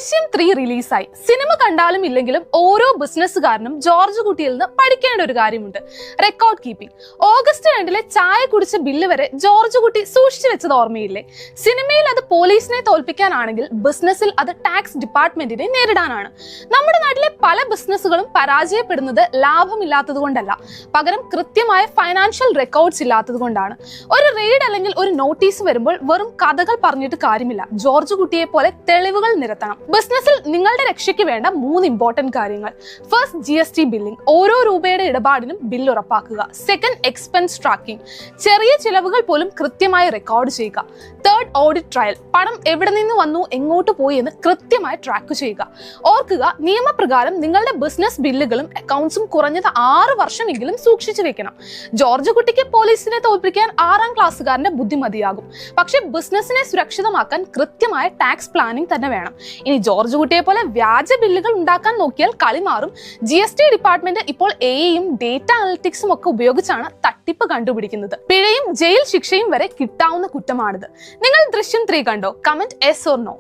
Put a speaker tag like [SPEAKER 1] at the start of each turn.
[SPEAKER 1] ദൃശ്യം 3 റിലീസായി. സിനിമ കണ്ടാലും ഇല്ലെങ്കിലും ഓരോ ബിസിനസ്സുകാരനും ജോർജ് കുട്ടിയിൽ നിന്ന് പഠിക്കേണ്ട ഒരു കാര്യമുണ്ട്: റെക്കോർഡ് കീപ്പിംഗ്. ഓഗസ്റ്റ് 2 ചായ കുടിച്ച ബില്ല് വരെ ജോർജ് കുട്ടി സൂക്ഷിച്ചു വെച്ചത് ഓർമ്മയില്ലേ? സിനിമയിൽ അത് പോലീസിനെ തോൽപ്പിക്കാനാണെങ്കിൽ ബിസിനസ്സിൽ അത് ടാക്സ് ഡിപ്പാർട്ട്മെന്റിനെ നേരിടാനാണ്. നമ്മുടെ നാട്ടിലെ പല ബിസിനസ്സുകളും പരാജയപ്പെടുന്നത് ലാഭമില്ലാത്തത് കൊണ്ടല്ല, പകരം കൃത്യമായ ഫൈനാൻഷ്യൽ റെക്കോർഡ്സ് ഇല്ലാത്തത് കൊണ്ടാണ്. ഒരു റെയ്ഡ് അല്ലെങ്കിൽ ഒരു നോട്ടീസ് വരുമ്പോൾ വെറും കഥകൾ പറഞ്ഞിട്ട് കാര്യമില്ല. ജോർജ് കുട്ടിയെ പോലെ തെളിവുകൾ നിരത്തണം. ബിസിനസ്സിൽ നിങ്ങളുടെ രക്ഷയ്ക്ക് വേണ്ട 3 ഇമ്പോർട്ടന്റ് കാര്യങ്ങൾ: ഫസ്റ്റ്, GST ബില്ലിംഗ്. ഓരോ രൂപയുടെ ഇടപാടിനും ബില്ല് ഉറപ്പാക്കുക. Second, expense tracking. ചെറിയ ചിലവുകൾ പോലും കൃത്യമായി റെക്കോർഡ് ചെയ്യുക. Third, audit trial. പണം എവിടെ നിന്ന് വന്നു, എങ്ങോട്ട് പോയി എന്ന് കൃത്യമായി ട്രാക്ക് ചെയ്യുക. ഓർക്കുക, നിയമപ്രകാരം നിങ്ങളുടെ ബിസിനസ് ബില്ലുകളും അക്കൗണ്ട്സും കുറഞ്ഞത് 6 വർഷമെങ്കിലും സൂക്ഷിച്ചു വെക്കണം. ജോർജ് കുട്ടിക്ക് പോലീസിനെ തോൽപ്പിക്കാൻ 6ാം ക്ലാസ്സുകാരന്റെ ബുദ്ധി മതിയാകും. പക്ഷെ ബിസിനസിനെ സുരക്ഷിതമാക്കാൻ കൃത്യമായ ടാക്സ് പ്ലാനിംഗ് തന്നെ വേണം. ഇനി ജോർജ് കുട്ടിയെ പോലെ വ്യാജ ബില്ലുകൾ ഉണ്ടാക്കാൻ നോക്കിയാൽ കളി മാറും. GST ഡിപ്പാർട്ട്മെന്റ് ഇപ്പോൾ AI-യും ഡേറ്റ അനലിറ്റിക്സും ഒക്കെ ഉപയോഗിച്ചാണ് തട്ടിപ്പ് കണ്ടുപിടിക്കുന്നത്. പിഴയും ജയിൽ ശിക്ഷയും വരെ കിട്ടാവുന്ന കുറ്റമാണിത്. നിങ്ങൾ ദൃശ്യം 3 കണ്ടോ? Comment yes or no.